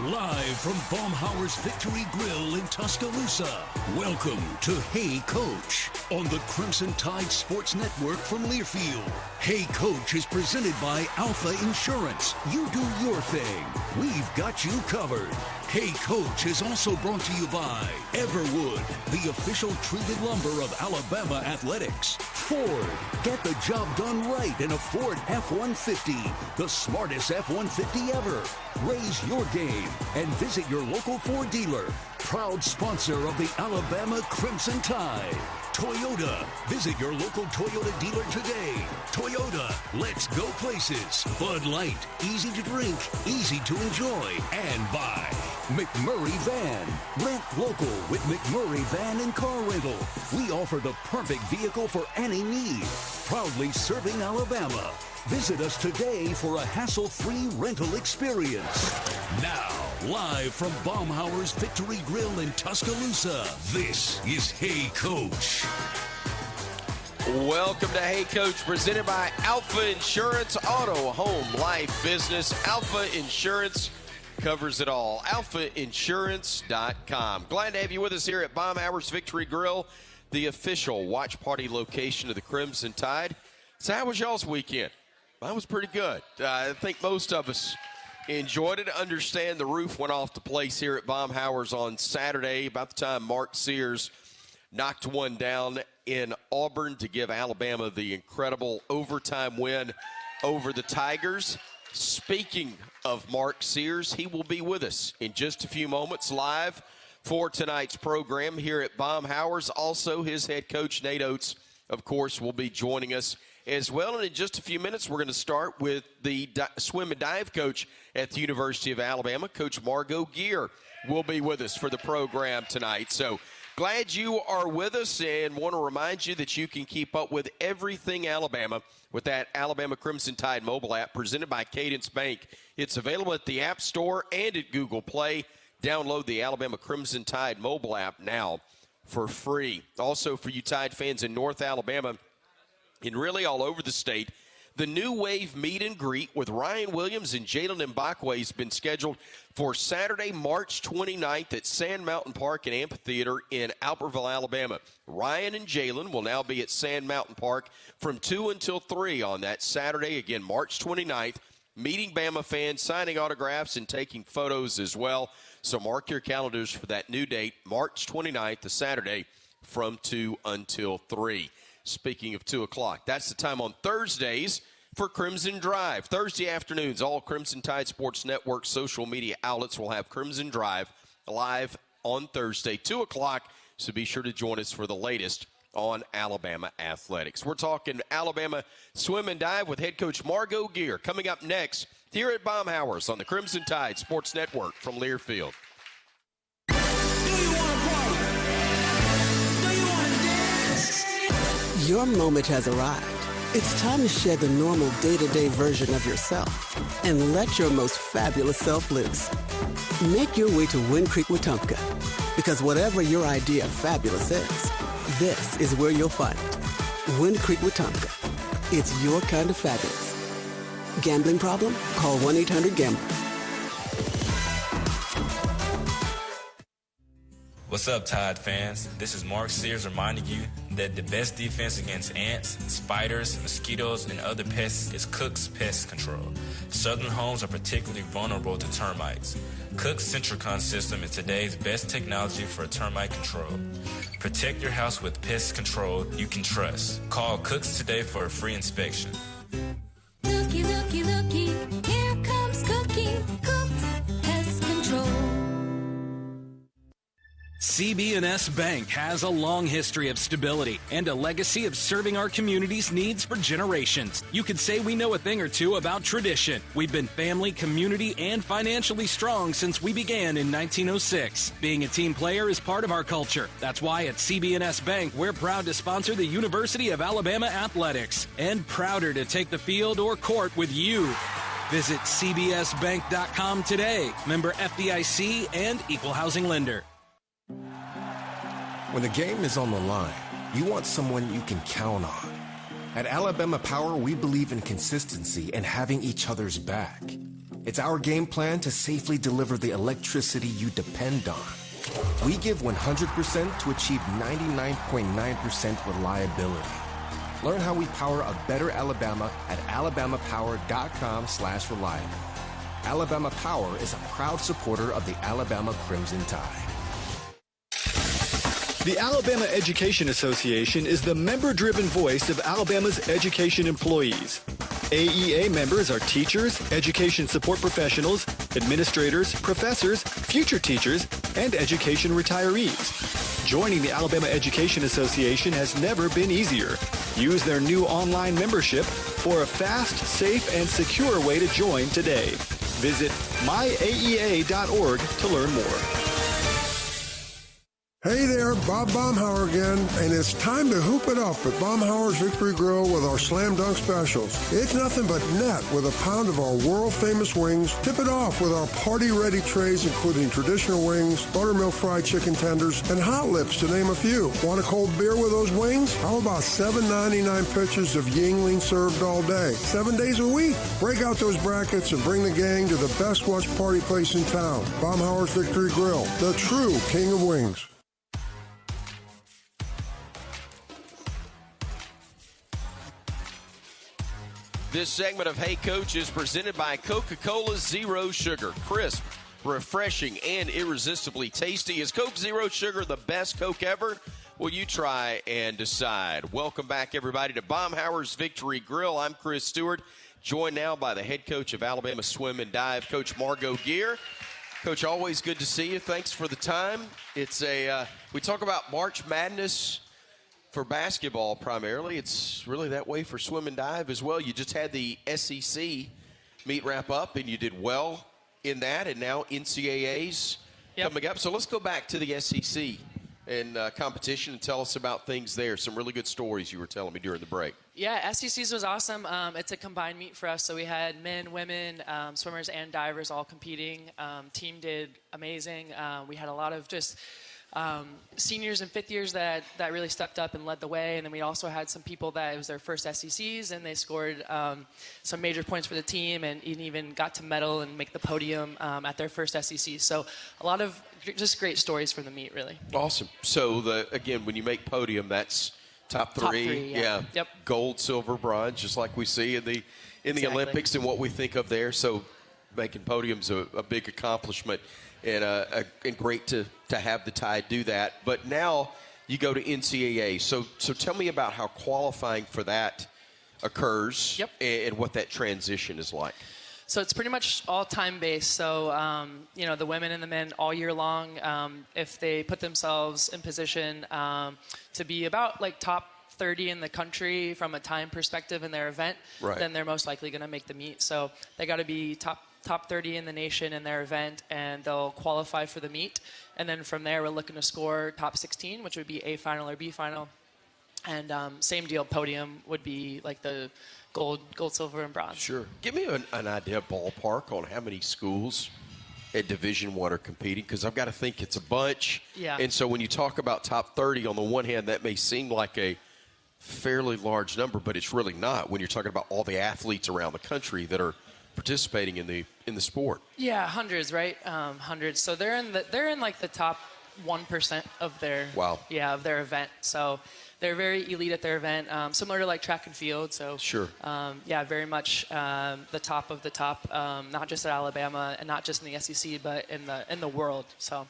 Live from Baumhower's Victory Grille in Tuscaloosa, welcome to Hey Coach on the Crimson Tide Sports Network from Learfield. Hey Coach is presented by Alfa Insurance. You do your thing. We've got you covered. Hey Coach is also brought to you by Everwood, the official treated lumber of Alabama athletics. Ford, get the job done right in a Ford F-150, the smartest F-150 ever. Raise your game and visit your local Ford dealer. Proud sponsor of the Alabama Crimson Tide. Toyota, visit your local Toyota dealer today. Toyota, let's go places. Bud Light, easy to drink, easy to enjoy, and buy. McMurray Van, rent local with McMurray Van and Car Rental. We offer the perfect vehicle for any need. Proudly serving Alabama. Visit us today for a hassle-free rental experience. Now, live from Baumhower's Victory Grille in Tuscaloosa, this is Hey Coach. Welcome to Hey Coach, presented by Alfa Insurance, auto, home, life, business. Alfa Insurance covers it all. AlfaInsurance.com. Glad to have you with us here at Baumhower's Victory Grille, the official watch party location of the Crimson Tide. So how was y'all's weekend? That was pretty good. I think most of us enjoyed it. Understand the roof went off the place here at Baumhower's on Saturday, about the time Mark Sears knocked one down in Auburn to give Alabama the incredible overtime win over the Tigers. Speaking of Mark Sears, he will be with us in just a few moments live for tonight's program here at Baumhower's. Also, his head coach, Nate Oats, of course, will be joining us as well. And in just a few minutes, we're going to start with the swim and dive coach at the University of Alabama. Coach Margo Geer will be with us for the program tonight. So glad you are with us, and want to remind you that you can keep up with everything Alabama with that Alabama Crimson Tide mobile app presented by Cadence Bank. It's available at the App Store and at Google Play. Download the Alabama Crimson Tide mobile app now for free. Also, for you Tide fans in North Alabama and really all over the state, the New Wave meet and greet with Ryan Williams and Jalen Mbakwe has been scheduled for Saturday, March 29th at Sand Mountain Park and Amphitheater in Albertville, Alabama. Ryan and Jalen will now be at Sand Mountain Park from 2 until 3 on that Saturday, again, March 29th, meeting Bama fans, signing autographs, and taking photos as well. So mark your calendars for that new date, March 29th, the Saturday, from 2 until 3. Speaking of 2 o'clock, that's the time on Thursdays for Crimson Drive. Thursday afternoons, all Crimson Tide Sports Network social media outlets will have Crimson Drive live on Thursday, 2 o'clock. So be sure to join us for the latest on Alabama athletics. We're talking Alabama swim and dive with head coach Margo Geer coming up next here at Baumhower's on the Crimson Tide Sports Network from Learfield. Your moment has arrived. It's time to shed the normal day-to-day version of yourself and let your most fabulous self loose. Make your way to Wind Creek, Wetumpka, because whatever your idea of fabulous is, this is where you'll find it. Wind Creek, Wetumpka. It's your kind of fabulous. Gambling problem? Call 1-800-GAMBLER. What's up, Tide fans? This is Mark Sears reminding you that the best defense against ants, spiders, mosquitoes, and other pests is Cook's Pest Control. Southern homes are particularly vulnerable to termites. Cook's Centricon system is today's best technology for termite control. Protect your house with pest control you can trust. Call Cook's today for a free inspection. Looky, looky, looky, here comes Cookie, Cook's Pest Control. CB&S Bank has a long history of stability and a legacy of serving our community's needs for generations. You could say we know a thing or two about tradition. We've been family, community, and financially strong since we began in 1906. Being a team player is part of our culture. That's why at CB&S Bank, we're proud to sponsor the University of Alabama Athletics and prouder to take the field or court with you. Visit cbsbank.com today. Member FDIC and Equal Housing Lender. When the game is on the line, you want someone you can count on. At Alabama Power, we believe in consistency and having each other's back. It's our game plan to safely deliver the electricity you depend on. We give 100% to achieve 99.9% reliability. Learn how we power a better Alabama at alabamapower.com/reliable. Alabama Power is a proud supporter of the Alabama Crimson Tide. The Alabama Education Association is the member-driven voice of Alabama's education employees. AEA members are teachers, education support professionals, administrators, professors, future teachers, and education retirees. Joining the Alabama Education Association has never been easier. Use their new online membership for a fast, safe, and secure way to join today. Visit myaea.org to learn more. Hey there, Bob Baumhower again, and it's time to hoop it up at Baumhower's Victory Grill with our Slam Dunk specials. It's nothing but net with a pound of our world-famous wings. Tip it off with our party-ready trays, including traditional wings, buttermilk fried chicken tenders, and hot lips, to name a few. Want a cold beer with those wings? How about $7.99 pitchers of Yingling served all day, 7 days a week? Break out those brackets and bring the gang to the best watch party place in town. Baumhower's Victory Grill, the true king of wings. This segment of Hey Coach is presented by Coca-Cola Zero Sugar. Crisp, refreshing, and irresistibly tasty. Is Coke Zero Sugar the best Coke ever? Well, you try and decide. Welcome back, everybody, to Baumhower's Victory Grill. I'm Chris Stewart, joined now by the head coach of Alabama Swim and Dive, Coach Margo Geer. Coach, always good to see you. Thanks for the time. It's we talk about March Madness for basketball primarily. It's really that way for swim and dive as well. You just had the SEC meet wrap up, and you did well in that, and now NCAA's coming up. So let's go back to the SEC and competition and tell us about things there. Some really good stories you were telling me during the break. Yeah, SEC's was awesome. It's a combined meet for us, so we had men, women, swimmers, and divers all competing. Team did amazing. We had a lot of just seniors and fifth years that really stepped up and led the way, and then we also had some people that it was their first SECs, and they scored some major points for the team, and even got to medal and make the podium at their first SEC. So a lot of just great stories from the meet, really. Awesome. So again, when you make podium, that's top three. Top three, yeah. Yep. Gold, silver, bronze, just like we see in the Exactly. Olympics and what we think of there. So making podium's a big accomplishment. And great to have the Tide do that. But now you go to NCAA. So tell me about how qualifying for that occurs. Yep. And what that transition is like. So it's pretty much all time-based. So, the women and the men all year long, if they put themselves in position to be about like top 30 in the country from a time perspective in their event, right, then they're most likely going to make the meet. So they got to be top 30 in the nation in their event, and they'll qualify for the meet. And then from there, we're looking to score top 16, which would be A final or B final. And same deal, podium would be like the gold, silver, and bronze. Sure. Give me an idea, ballpark, on how many schools at Division I are competing, because I've got to think it's a bunch. Yeah. And so when you talk about top 30, on the one hand, that may seem like a fairly large number, but it's really not when you're talking about all the athletes around the country that are participating in the sport. Yeah, hundreds, right? Hundreds. So they're in like the top 1% of their of their event. So they're very elite at their event, similar to like track and field. So sure. Very much the top of the top, not just at Alabama and not just in the SEC, but in the world. So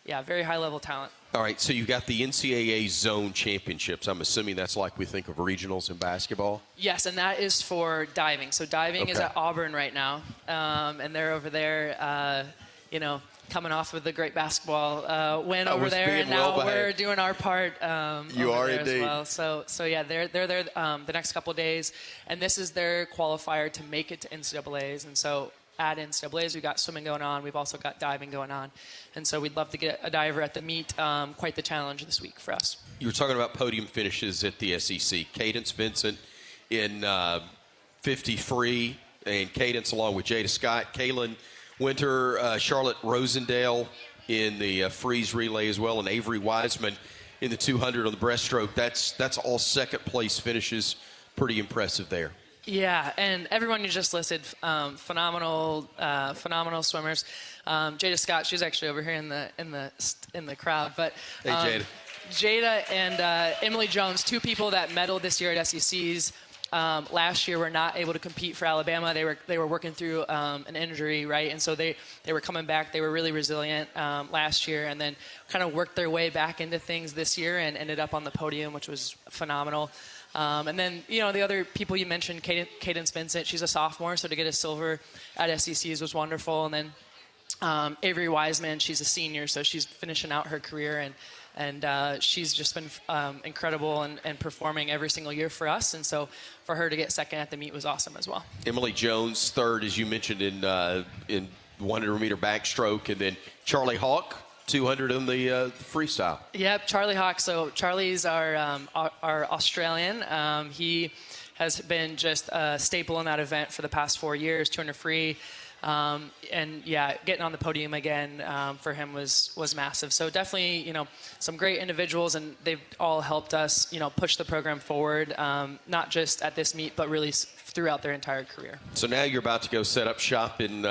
yeah, very high level talent. All right, so you've got the NCAA Zone Championships. I'm assuming that's like we think of regionals in basketball? Yes, and that is for diving. So diving is at Auburn right now, and they're over there, coming off of the great basketball win over there, and now we're doing our part you over are there indeed. as well. So yeah, they're there the next couple of days, and this is their qualifier to make it to NCAAs. And so at NCAAs, we've got swimming going on. We've also got diving going on. And so we'd love to get a diver at the meet. Quite the challenge this week for us. You were talking about podium finishes at the SEC. Cadence Vincent in 50 free, and Cadence along with Jada Scott, Kaylin Winter, Charlotte Rosendale in the freeze relay as well, and Avery Wiseman in the 200 on the breaststroke. That's all second place finishes. Pretty impressive there. Yeah, and everyone you just listed, phenomenal swimmers. Jada Scott, she's actually over here in the crowd. But hey, Jada. Jada and Emily Jones, two people that medaled this year at SECs. Last year were not able to compete for Alabama. They were working through an injury, right? And so they were coming back. They were really resilient last year, and then kind of worked their way back into things this year and ended up on the podium, which was phenomenal. And then, the other people you mentioned, Cadence Vincent, she's a sophomore, so to get a silver at SECs was wonderful. And then Avery Wiseman, she's a senior, so she's finishing out her career, and she's just been incredible and performing every single year for us. And so for her to get second at the meet was awesome as well. Emily Jones, third, as you mentioned, in 100-meter backstroke, and then Charlie Hawk, 200 in the freestyle. Yep, Charlie Hawk. So Charlie's our Australian. He has been just a staple in that event for the past 4 years, 200 free. And yeah, getting on the podium again for him was massive. So definitely, some great individuals, and they've all helped us, push the program forward, not just at this meet, but really throughout their entire career. So now you're about to go set up shop in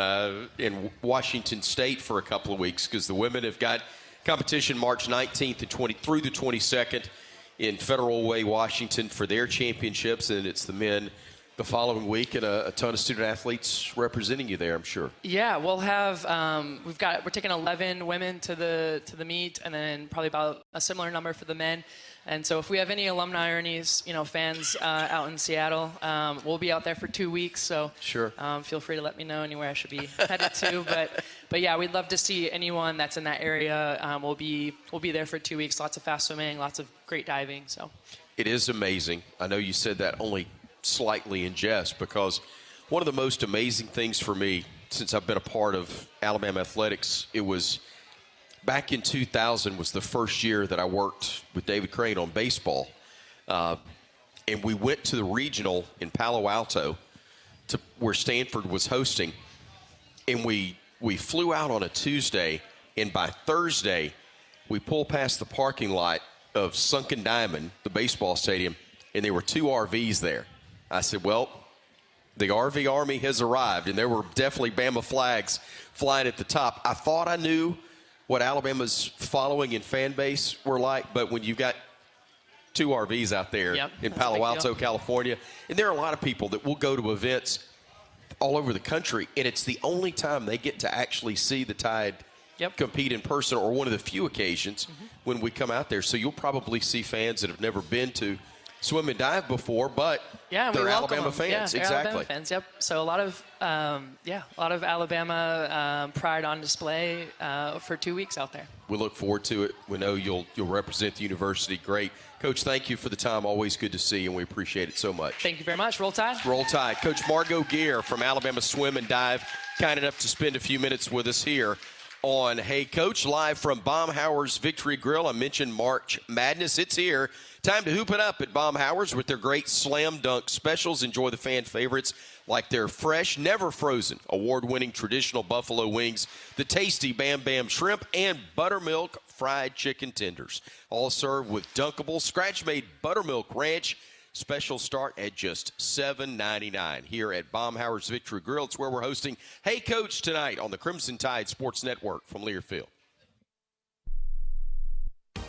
Washington State for a couple of weeks, because the women have got competition March 19th through the 22nd in Federal Way, Washington, for their championships, and it's the men the following week, and a ton of student athletes representing you there, I'm sure. Yeah, we'll have we're taking 11 women to the meet, and then probably about a similar number for the men. And so if we have any alumni or any fans out in Seattle, we'll be out there for 2 weeks. So sure, feel free to let me know anywhere I should be headed to. But yeah, we'd love to see anyone that's in that area. We'll be there for 2 weeks. Lots of fast swimming, lots of great diving. So it is amazing. I know you said that only slightly in jest, because one of the most amazing things for me since I've been a part of Alabama athletics, it was back in 2000 was the first year that I worked with David Crane on baseball, and we went to the regional in Palo Alto to where Stanford was hosting, and we flew out on a Tuesday, and by Thursday we pulled past the parking lot of Sunken Diamond, the baseball stadium, and there were 2 RVs there. I said, well, the RV Army has arrived, and there were definitely Bama flags flying at the top. I thought I knew what Alabama's following and fan base were like, but when you've got 2 RVs out there in Palo Alto, California, and there are a lot of people that will go to events all over the country, and it's the only time they get to actually see the Tide compete in person, or one of the few occasions when we come out there. So you'll probably see fans that have never been to swim and dive before, but they're Alabama fans. Yeah, exactly. Alabama fans. Yep. So a lot of Alabama pride on display for 2 weeks out there. We look forward to it. We know you'll represent the university. Great, Coach. Thank you for the time. Always good to see you, and we appreciate it so much. Thank you very much. Roll Tide. Roll Tide. Coach Margo Geer from Alabama Swim and Dive, kind enough to spend a few minutes with us here on Hey Coach, live from Baumhower's Victory Grill. I mentioned March Madness. It's here. Time to hoop it up at Baumhower's with their great slam dunk specials. Enjoy the fan favorites like their fresh, never frozen, award-winning traditional buffalo wings, the tasty Bam Bam shrimp, and buttermilk fried chicken tenders. All served with dunkable, scratch-made buttermilk ranch. Specials start at just $7.99 here at Baumhower's Victory Grill. It's where we're hosting Hey Coach tonight on the Crimson Tide Sports Network from Learfield.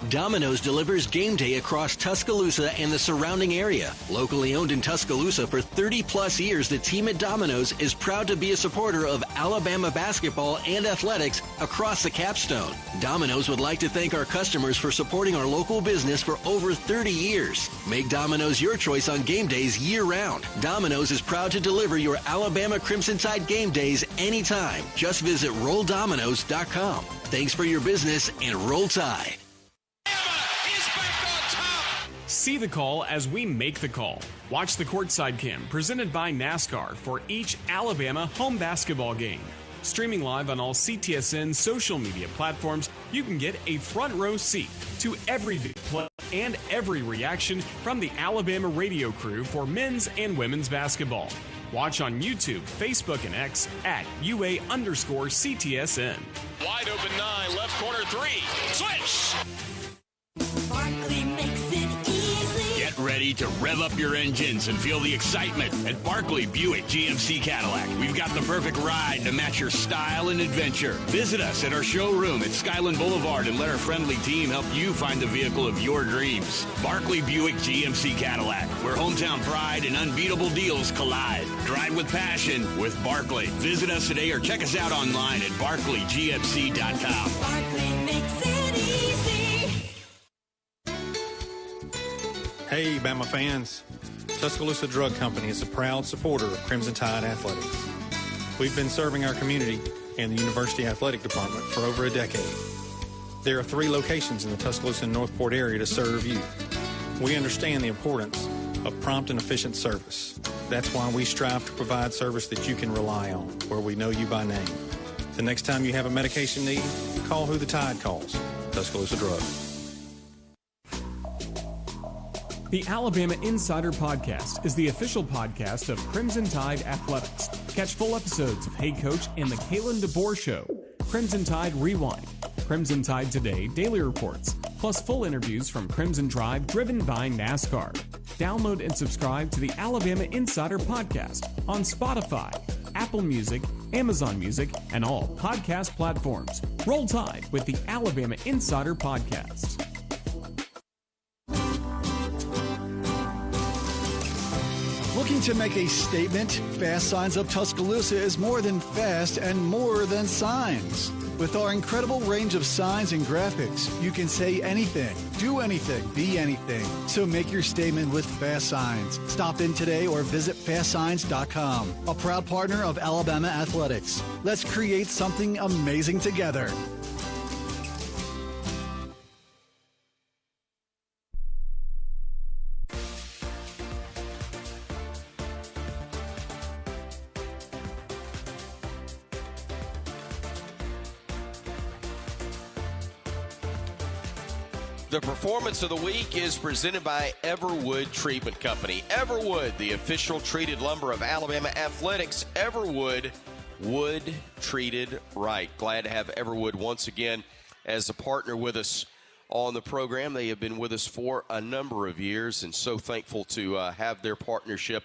Domino's delivers game day across Tuscaloosa and the surrounding area. Locally owned in Tuscaloosa for 30-plus years, the team at Domino's is proud to be a supporter of Alabama basketball and athletics across the capstone. Domino's would like to thank our customers for supporting our local business for over 30 years. Make Domino's your choice on game days year-round. Domino's is proud to deliver your Alabama Crimson Tide game days anytime. Just visit RollDomino's.com. Thanks for your business, and Roll Tide. See the call as we make the call. Watch the Courtside Cam presented by NASCAR for each Alabama home basketball game. Streaming live on all CTSN social media platforms, you can get a front row seat to every play and every reaction from the Alabama radio crew for men's and women's basketball. Watch on YouTube, Facebook, and X at UA_CTSN. Wide open 9, left corner 3. Switch! Barkley makes it easy. Get ready to rev up your engines and feel the excitement at Barkley Buick GMC Cadillac. We've got the perfect ride to match your style and adventure. Visit us at our showroom at Skyland Boulevard and let our friendly team help you find the vehicle of your dreams. Barkley Buick GMC Cadillac, where hometown pride and unbeatable deals collide. Drive with passion with Barkley. Visit us today or check us out online at barclaygmc.com. Barkley makes it easy. Hey, Bama fans. Tuscaloosa Drug Company is a proud supporter of Crimson Tide Athletics. We've been serving our community and the University Athletic Department for over a decade. There are 3 locations in the Tuscaloosa and Northport area to serve you. We understand the importance of prompt and efficient service. That's why we strive to provide service that you can rely on, where we know you by name. The next time you have a medication need, call who the Tide calls, Tuscaloosa Drug. The Alabama Insider Podcast is the official podcast of Crimson Tide Athletics. Catch full episodes of Hey Coach and the Kalen DeBoer Show, Crimson Tide Rewind, Crimson Tide Today Daily Reports, plus full interviews from Crimson Drive driven by NASCAR. Download and subscribe to the Alabama Insider Podcast on Spotify, Apple Music, Amazon Music, and all podcast platforms. Roll Tide with the Alabama Insider Podcast. Looking to make a statement? Fast Signs of Tuscaloosa is more than fast and more than signs. With our incredible range of signs and graphics, you can say anything, do anything, be anything. So make your statement with Fast Signs. Stop in today or visit fastsigns.com. A proud partner of Alabama Athletics. Let's create something amazing together. The performance of the week is presented by Everwood Treatment Company. Everwood, the official treated lumber of Alabama Athletics. Everwood, wood treated right. Glad to have Everwood once again as a partner with us on the program. They have been with us for a number of years, and so thankful to have their partnership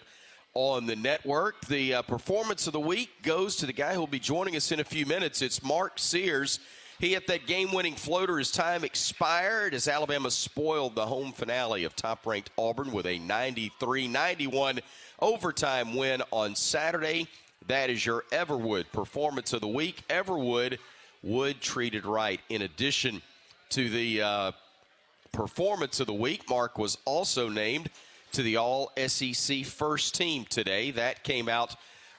on the network. The performance of the week goes to the guy who will be joining us in a few minutes. It's Mark Sears. He hit that game-winning floater as time expired as Alabama spoiled the home finale of top-ranked Auburn with a 93-91 overtime win on Saturday. That is your Everwood performance of the week. Everwood, wood treated right. In addition to the performance of the week, Mark was also named to the All-SEC first team today. That came out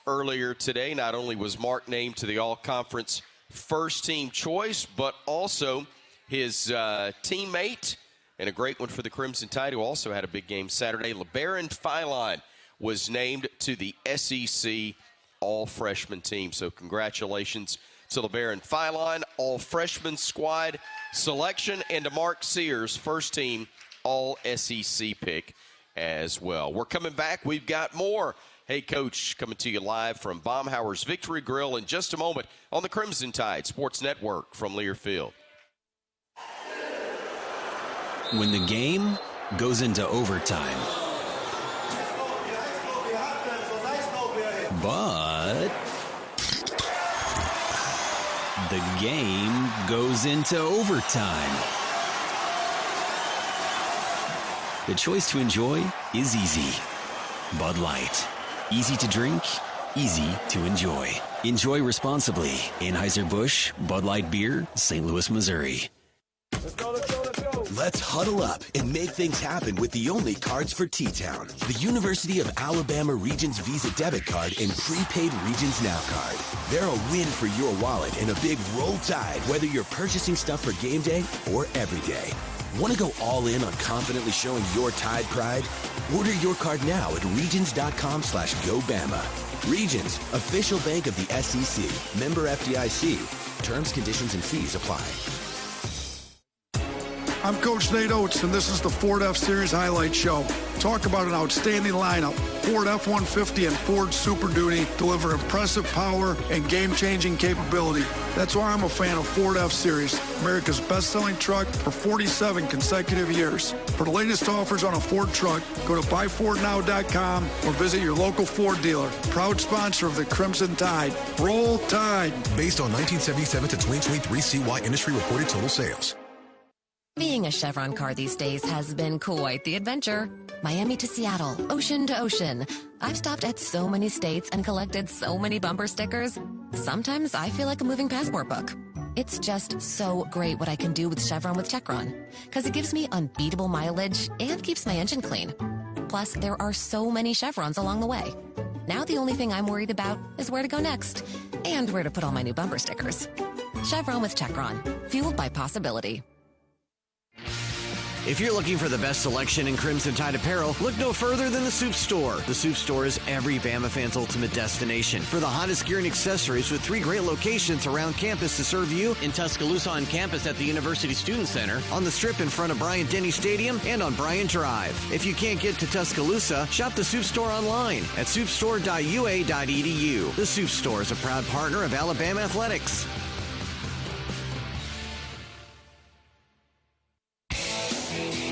earlier today. Not only was Mark named to the All-Conference first team choice, but also his teammate, and a great one for the Crimson Tide, who also had a big game Saturday. LeBaron Philon was named to the SEC all-freshman team. So congratulations to LeBaron Philon, all-freshman squad selection, and to Mark Sears, first team all-SEC pick as well. We're coming back. We've got more Hey Coach coming to you live from Baumhower's Victory Grille in just a moment on the Crimson Tide Sports Network from Learfield. When the game goes into overtime, but the game goes into overtime. The choice to enjoy is easy. Bud Light. Easy to drink, easy to enjoy. Enjoy responsibly. Anheuser-Busch, Bud Light Beer, St. Louis, Missouri. Let's huddle up and make things happen with the only cards for T-Town. The University of Alabama Regions Visa Debit Card and Prepaid Regions Now Card. They're a win for your wallet and a big roll tide, whether you're purchasing stuff for game day or every day. Want to go all in on confidently showing your Tide pride? Order your card now at regions.com/GoBama. Regions, official bank of the SEC. Member FDIC. Terms, conditions, and fees apply. I'm Coach Nate Oats, and this is the Ford F-Series Highlight Show. Talk about an outstanding lineup. Ford F-150 and Ford Super Duty deliver impressive power and game-changing capability. That's why I'm a fan of Ford F-Series, America's best-selling truck for 47 consecutive years. For the latest offers on a Ford truck, go to buyfordnow.com or visit your local Ford dealer. Proud sponsor of the Crimson Tide. Roll Tide. Based on 1977 to 2023 CY industry reported total sales. Being a Chevron car these days has been quite the adventure. Miami to Seattle, ocean to ocean. I've stopped at so many states and collected so many bumper stickers. Sometimes I feel like a moving passport book. It's just so great what I can do with Chevron with Chevron, because it gives me unbeatable mileage and keeps my engine clean. Plus, there are so many Chevrons along the way. Now the only thing I'm worried about is where to go next and where to put all my new bumper stickers. Chevron with Chevron, fueled by possibility. If you're looking for the best selection in Crimson Tide apparel, look no further than the Soup Store. The Soup Store is every Bama fan's ultimate destination for the hottest gear and accessories, with 3 great locations around campus to serve you: in Tuscaloosa on campus at the University Student Center, on the Strip in front of Bryant-Denny Stadium, and on Bryant Drive. If you can't get to Tuscaloosa, shop the Soup Store online at soupstore.ua.edu. The Soup Store is a proud partner of Alabama Athletics.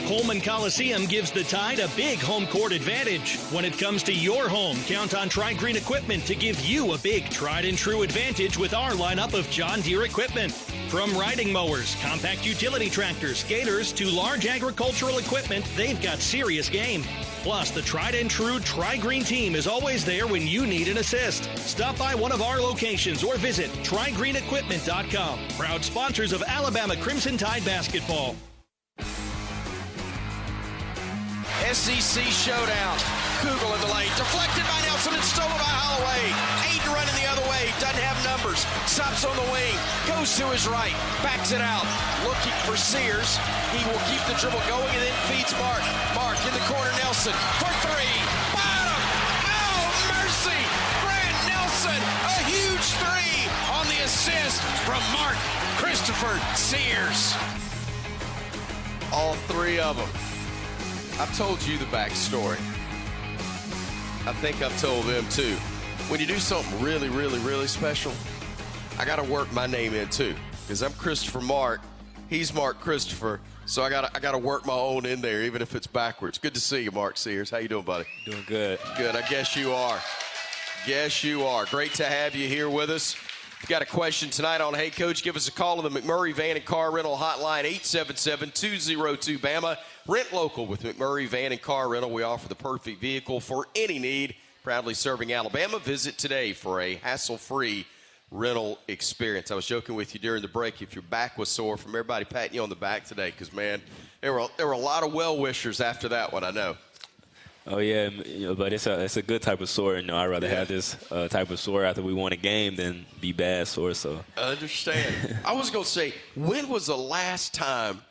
Coleman Coliseum gives the Tide a big home court advantage. When it comes to your home, count on Tri-Green Equipment to give you a big tried and true advantage with our lineup of John Deere equipment. From riding mowers, compact utility tractors, gators, to large agricultural equipment, they've got serious game. Plus, the tried and true Tri-Green team is always there when you need an assist. Stop by one of our locations or visit TriGreenEquipment.com. Proud sponsors of Alabama Crimson Tide basketball. SEC showdown. Kugel in the lane. Deflected by Nelson and stolen by Holloway. Aiden running the other way. Doesn't have numbers. Stops on the wing. Goes to his right. Backs it out. Looking for Sears. He will keep the dribble going and then feeds Mark. Mark in the corner. Nelson for 3. Bottom. Oh, mercy. Grant Nelson. A huge 3 on the assist from Mark Christopher Sears. All 3 of them. I've told you the backstory. I think I've told them too. When you do something really, really, really special, I got to work my name in too, because I'm Christopher Mark. He's Mark Christopher, so I got to work my own in there, even if it's backwards. Good to see you, Mark Sears. How you doing, buddy? Doing good. Good. I guess you are. Guess you are. Great to have you here with us. If you got a question tonight on Hey Coach, give us a call on the McMurray Van and Car Rental Hotline, 877-202-BAMA. Rent local with McMurray Van and Car Rental. We offer the perfect vehicle for any need. Proudly serving Alabama. Visit today for a hassle-free rental experience. I was joking with you during the break, if your back was sore from everybody patting you on the back today, because, man, there were a lot of well-wishers after that one, I know. Oh, yeah, but it's a good type of sore. I'd rather have this type of sore after we won a game than be bad sore. So I understand. I was going to say, when was the last time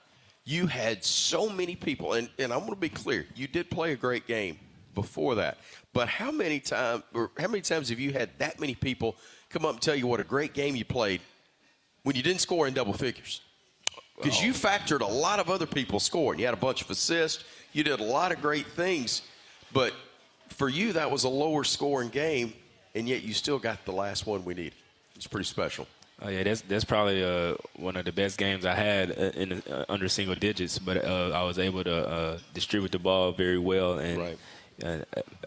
you had so many people, and I'm going to be clear, you did play a great game before that, but how many times have you had that many people come up and tell you what a great game you played when you didn't score in double figures? Because you factored a lot of other people scoring. You had a bunch of assists. You did a lot of great things. But for you, that was a lower scoring game, and yet you still got the last one we needed. It's pretty special. Oh, yeah, that's probably one of the best games I had under single digits. But I was able to distribute the ball very well, and I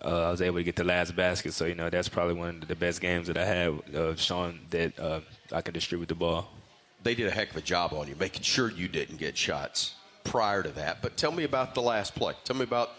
was able to get the last basket. So, that's probably one of the best games that I had, showing that I can distribute the ball. They did a heck of a job on you, making sure you didn't get shots prior to that. But tell me about the last play. Tell me about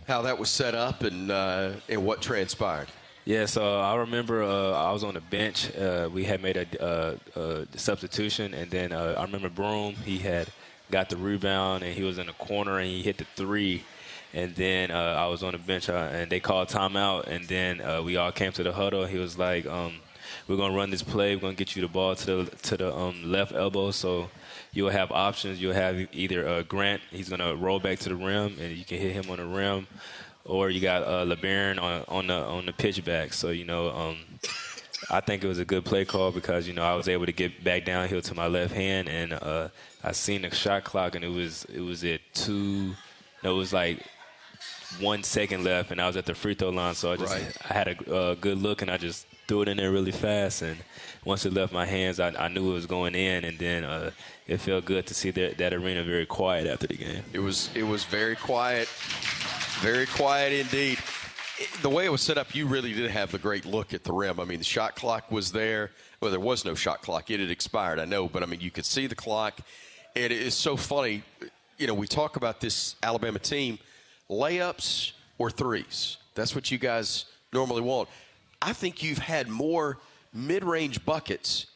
how that was set up and what transpired. Yeah, so I remember I was on the bench. We had made a substitution, and then I remember Broom, he had got the rebound, and he was in the corner, and he hit the 3. And then I was on the bench, and they called timeout, and then we all came to the huddle. He was like, we're going to run this play. We're going to get you the ball to the left elbow, so you'll have options. You'll have either Grant, he's going to roll back to the rim, and you can hit him on the rim, or you got LeBaron on the pitch back. So, I think it was a good play call because, I was able to get back downhill to my left hand, and I seen the shot clock, and it was at 2. No, it was like 1 second left, and I was at the free throw line. So I had a good look, and I just threw it in there really fast. And once it left my hands, I knew it was going in. And then it felt good to see that arena very quiet after the game. It was very quiet indeed. The way it was set up, you really did have a great look at the rim. I mean, the shot clock was there. Well, there was no shot clock. It had expired, I know. But, I mean, you could see the clock. And it is so funny. You know, we talk about this Alabama team, layups or threes. That's what you guys normally want. I think you've had more mid-range buckets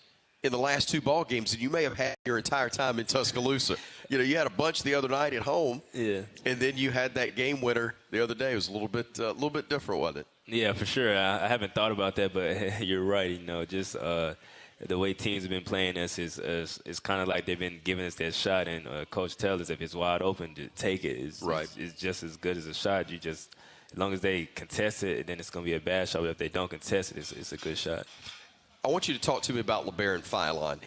in the last 2 ball games than you may have had your entire time in Tuscaloosa. You know, you had a bunch the other night at home. Yeah. And then you had that game winner the other day. It was a little bit different, wasn't it? Yeah, for sure. I haven't thought about that, but you're right. You know, just the way teams have been playing us is kind of like they've been giving us that shot. And Coach tells us if it's wide open, to take it. It's just as good as a shot. You just, as long as they contest it, then it's going to be a bad shot. But if they don't contest it, it's a good shot. I want you to talk to me about LeBaron Philon.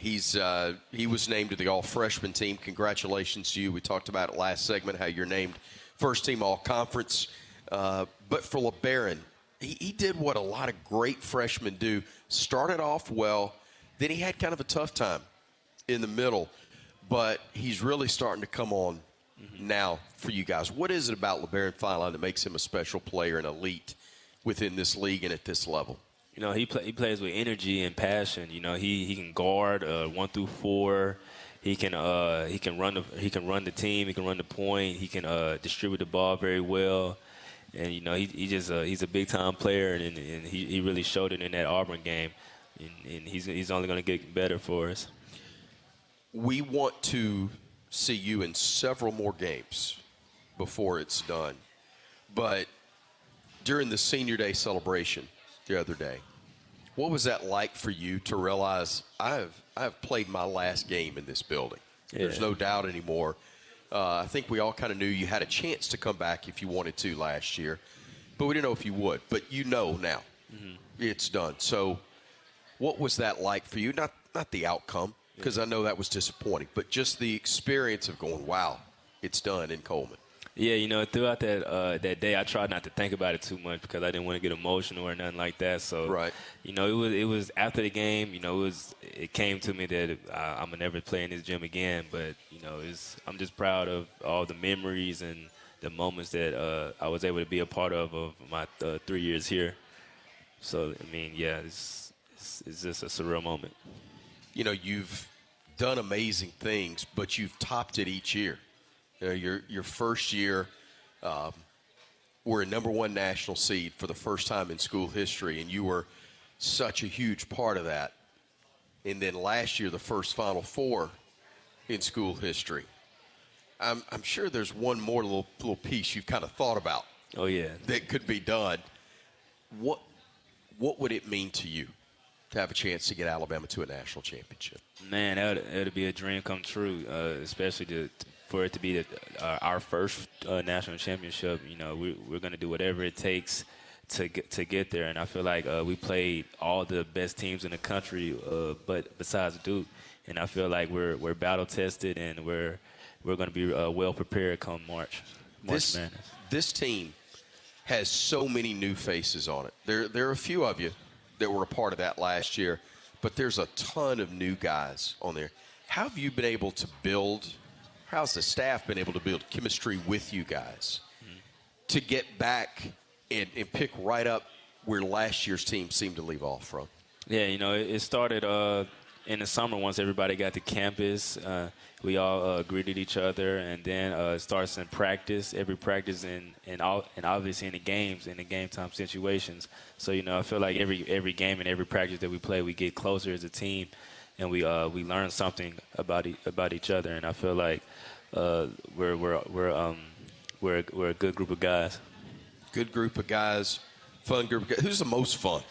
He was named to the all-freshman team. Congratulations to you. We talked about it last segment, how you're named first-team all-conference. But for LeBaron, he did what a lot of great freshmen do. Started off well. Then he had kind of a tough time in the middle. But he's really starting to come on now for you guys. What is it about LeBaron Philon that makes him a special player and elite within this league and at this level? You know, he plays with energy and passion. You know, he can guard 1 through 4. He can run the team. He can run the point. He can distribute the ball very well. And you know, he's a big time player, and he really showed it in that Auburn game. And he's only going to get better for us. We want to see you in several more games before it's done. But during the Senior Day celebration the other day, what was that like for you to realize I've played my last game in this building? Yeah. There's no doubt anymore. I think we all kind of knew you had a chance to come back if you wanted to last year, but we didn't know if you would. But you know now it's done. So what was that like for you? Not the outcome, because I know that was disappointing, but just the experience of going, wow, it's done in Coleman. Yeah, you know, throughout that day, I tried not to think about it too much because I didn't want to get emotional or nothing like that. So, you know, it was after the game. You know, it came to me that I'm gonna never play in this gym again. But you know, I'm just proud of all the memories and the moments that I was able to be a part of my 3 years here. So, I mean, yeah, it's just a surreal moment. You know, you've done amazing things, but you've topped it each year. You know, your first year, we're a #1 national seed for the first time in school history, and you were such a huge part of that. And then last year, the first Final Four in school history. I'm sure there's one more little piece you've kind of thought about. Oh yeah, that could be done. What would it mean to you to have a chance to get Alabama to a national championship? Man, that would be a dream come true, especially for it to be our first national championship. You know, we're going to do whatever it takes to get there. And I feel like we played all the best teams in the country, but besides Duke. And I feel like we're battle tested, and we're going to be well prepared come March Madness. This team has so many new faces on it. There are a few of you that were a part of that last year, but there's a ton of new guys on there. How have you been able to build? How's the staff been able to build chemistry with you guys to get back and pick right up where last year's team seemed to leave off from? Yeah, you know, it started in the summer once everybody got to campus. We all greeted each other, and then it starts in practice, every practice, and obviously in the games, in the game time situations. So, you know, I feel like every game and every practice that we play, we get closer as a team, and we learn something about each other. And I feel like we're a good group of guys. Good group of guys, fun group of guys. Who's the most fun?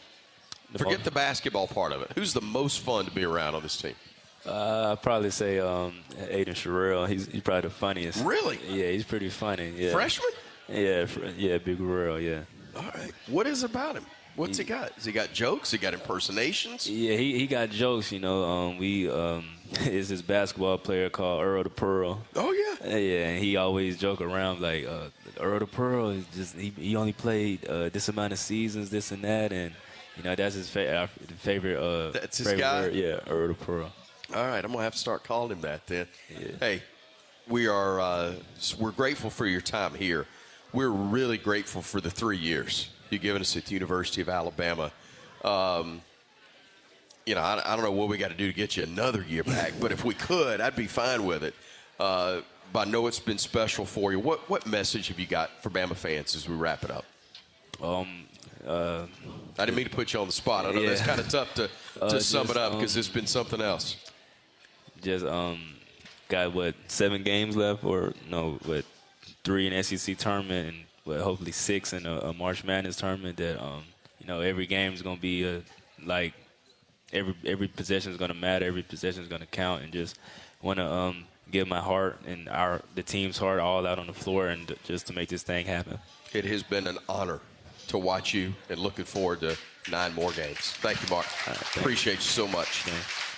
Forget the basketball part of it. Who's the most fun to be around on this team? I'd probably say Aiden Sherrill. He's probably the funniest. Really? Yeah, he's pretty funny. Yeah. Freshman? Yeah, Big Sherrill, yeah. All right. What is it about him? What's he got? Has he got jokes? He got impersonations? Yeah, he got jokes. It's this basketball player called Earl the Pearl. Oh yeah. Yeah, and he always joke around like Earl the Pearl is just he only played this amount of seasons, this and that, and that's his favorite. That's his favorite guy. word. Yeah, Earl the Pearl. All right, I'm gonna have to start calling him that then. Yeah. Hey, we're grateful for your time here. We're really grateful for the 3 years you've given us at the University of Alabama. I don't know what we got to do to get you another year back, but if we could, I'd be fine with it. But I know it's been special for you. What message have you got for Bama fans as we wrap it up? I didn't mean to put you on the spot. I know that's kind of tough to sum it up because it's been something else. Just got 7 games left, or no, 3 in SEC tournament and hopefully 6 in a March Madness tournament. That every game is gonna be like every possession is gonna matter, every possession is gonna count, and just want to give my heart and the team's heart all out on the floor, and just to make this thing happen. It has been an honor to watch you, and looking forward to 9 more games. Thank you, Mark. Appreciate you so much.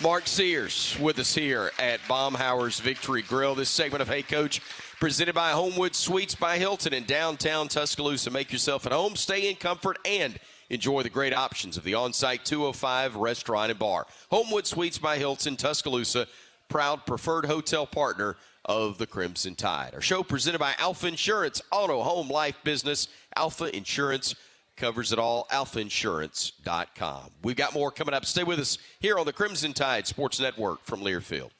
Mark Sears with us here at Baumhower's Victory Grill. This segment of Hey Coach presented by Homewood Suites by Hilton in downtown Tuscaloosa. Make yourself at home, stay in comfort, and enjoy the great options of the on-site 205 restaurant and bar. Homewood Suites by Hilton, Tuscaloosa, proud preferred hotel partner of the Crimson Tide. Our show presented by Alfa Insurance, auto, home, life, business. Alfa Insurance covers it all. alfainsurance.com. We've got more coming up. Stay with us here on the Crimson Tide Sports Network from Learfield.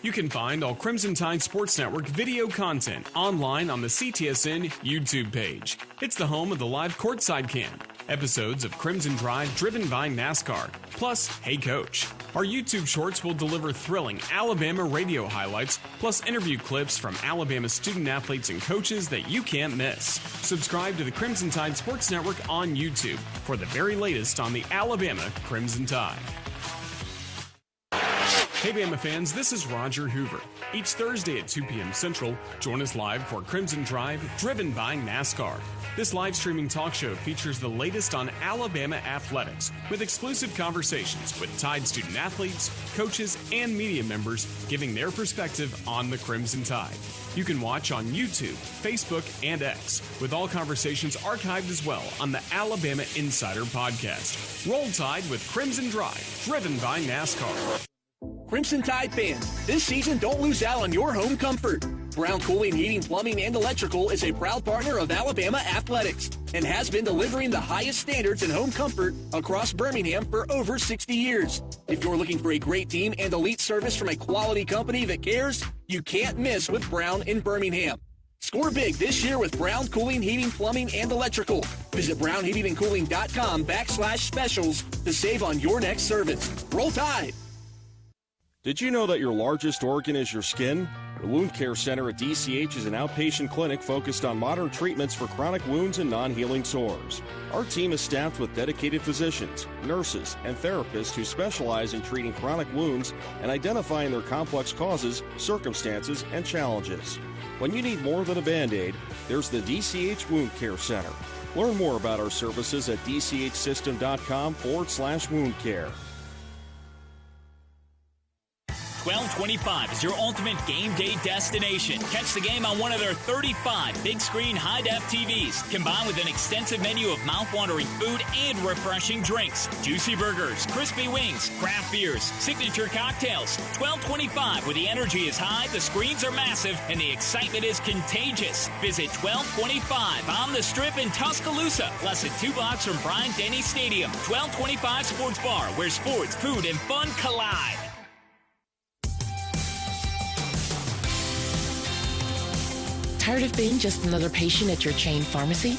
You can find all Crimson Tide Sports Network video content online on the CTSN YouTube page. It's the home of the live courtside cam, episodes of Crimson Drive driven by NASCAR, plus Hey Coach. Our YouTube shorts will deliver thrilling Alabama radio highlights, plus interview clips from Alabama student athletes and coaches that you can't miss. Subscribe to the Crimson Tide Sports Network on YouTube for the very latest on the Alabama Crimson Tide. Hey Bama fans, this is Roger Hoover. Each Thursday at 2 p.m. Central, join us live for Crimson Drive, driven by NASCAR. This live streaming talk show features the latest on Alabama athletics, with exclusive conversations with Tide student athletes, coaches, and media members giving their perspective on the Crimson Tide. You can watch on YouTube, Facebook, and X, with all conversations archived as well on the Alabama Insider podcast. Roll Tide with Crimson Drive, driven by NASCAR. Crimson Tide fans, this season don't lose out on your home comfort. Brown Cooling, Heating, Plumbing, and Electrical is a proud partner of Alabama Athletics and has been delivering the highest standards in home comfort across Birmingham for over 60 years. If you're looking for a great team and elite service from a quality company that cares, you can't miss with Brown in Birmingham. Score big this year with Brown Cooling, Heating, Plumbing, and Electrical. Visit brownheatingandcooling.com/specials to save on your next service. Roll Tide! Did you know that your largest organ is your skin? The Wound Care Center at DCH is an outpatient clinic focused on modern treatments for chronic wounds and non-healing sores. Our team is staffed with dedicated physicians, nurses, and therapists who specialize in treating chronic wounds and identifying their complex causes, circumstances, and challenges. When you need more than a Band-Aid, there's the DCH Wound Care Center. Learn more about our services at dchsystem.com/wound care. 1225 is your ultimate game day destination. Catch the game on one of their 35 big screen high-def TVs, combined with an extensive menu of mouth-watering food and refreshing drinks. Juicy burgers, crispy wings, craft beers, signature cocktails. 1225, where the energy is high, the screens are massive, and the excitement is contagious. Visit 1225 on the Strip in Tuscaloosa, less than 2 blocks from Bryant-Denny Stadium. 1225 Sports Bar, where sports, food, and fun collide. Tired of being just another patient at your chain pharmacy?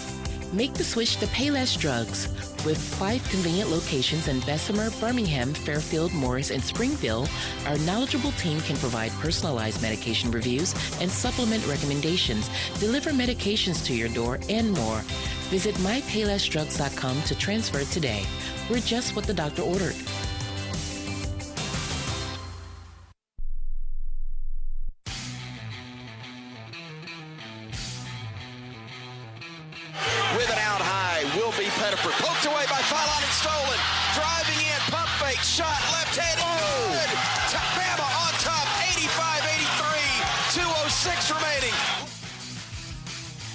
Make the switch to Payless Drugs. With 5 convenient locations in Bessemer, Birmingham, Fairfield, Morris, and Springfield, our knowledgeable team can provide personalized medication reviews and supplement recommendations, deliver medications to your door, and more. Visit mypaylessdrugs.com to transfer today. We're just what the doctor ordered. Pettiford. Poked away by Philon and stolen. Driving in, pump fake, shot, left-handed, good. Bama on top, 85-83, 2:06 remaining.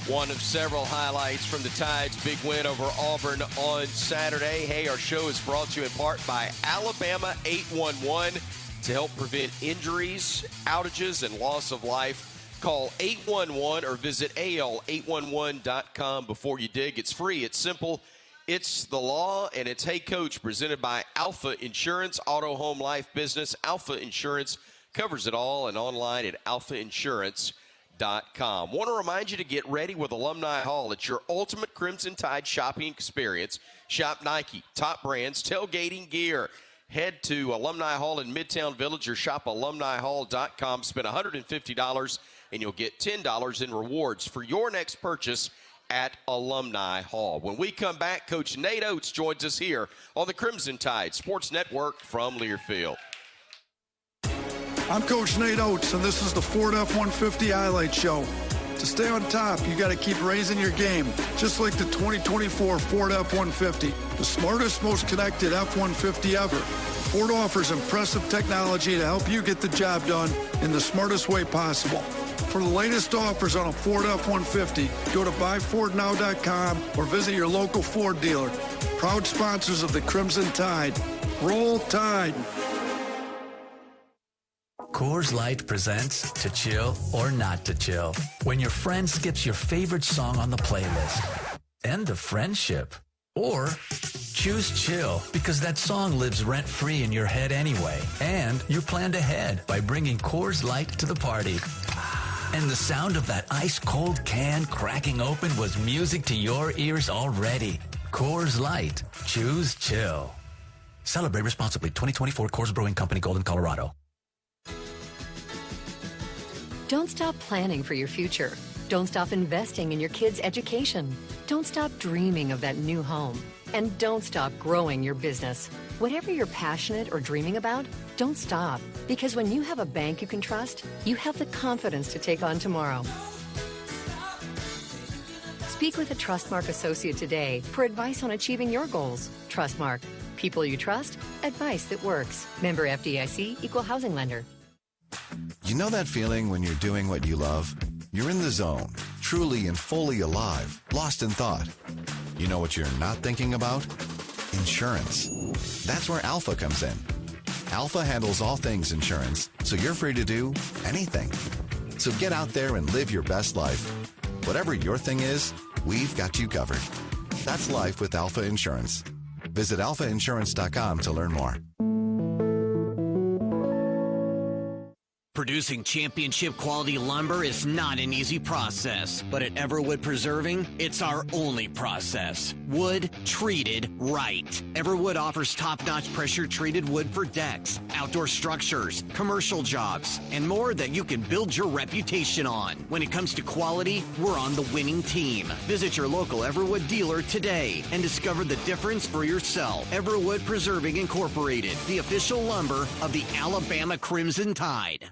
One of several highlights from the Tide's big win over Auburn on Saturday. Hey, our show is brought to you in part by Alabama 811 to help prevent injuries, outages, and loss of life. Call 811 or visit al811.com before you dig. It's free. It's simple. It's the law, and it's Hey Coach, presented by Alfa Insurance, auto, home, life, business. Alfa Insurance covers it all, and online at alfainsurance.com. Want to remind you to get ready with Alumni Hall. It's your ultimate Crimson Tide shopping experience. Shop Nike, top brands, tailgating gear. Head to Alumni Hall in Midtown Village or shop alumnihall.com. Spend $150 and you'll get $10 in rewards for your next purchase at Alumni Hall. When we come back, Coach Nate Oats joins us here on the Crimson Tide Sports Network from Learfield. I'm Coach Nate Oats, and this is the Ford F-150 Highlight Show. To stay on top, you got to keep raising your game, just like the 2024 Ford F-150, the smartest, most connected F-150 ever. Ford offers impressive technology to help you get the job done in the smartest way possible. For the latest offers on a Ford F-150, go to buyfordnow.com or visit your local Ford dealer. Proud sponsors of the Crimson Tide. Roll Tide. Coors Light presents To Chill or Not to Chill. When your friend skips your favorite song on the playlist. End of friendship. Or choose chill because that song lives rent-free in your head anyway. And you planned ahead by bringing Coors Light to the party. And the sound of that ice-cold can cracking open was music to your ears already. Coors Light. Choose chill. Celebrate responsibly. 2024 Coors Brewing Company, Golden, Colorado. Don't stop planning for your future. Don't stop investing in your kids' education. Don't stop dreaming of that new home. And don't stop growing your business. Whatever you're passionate or dreaming about, don't stop. Because when you have a bank you can trust, you have the confidence to take on tomorrow. Speak with a Trustmark associate today for advice on achieving your goals. Trustmark. People you trust, advice that works. Member FDIC, Equal Housing Lender. You know that feeling when you're doing what you love? You're in the zone, truly and fully alive, lost in thought. You know what you're not thinking about? Insurance. That's where Alfa comes in. Alfa handles all things insurance, so you're free to do anything. So get out there and live your best life. Whatever your thing is, we've got you covered. That's life with Alfa Insurance. Visit alfainsurance.com to learn more. Producing championship quality lumber is not an easy process, but at Everwood Preserving, it's our only process. Wood treated right. Everwood offers top-notch pressure-treated wood for decks, outdoor structures, commercial jobs, and more that you can build your reputation on. When it comes to quality, we're on the winning team. Visit your local Everwood dealer today and discover the difference for yourself. Everwood Preserving Incorporated, the official lumber of the Alabama Crimson Tide.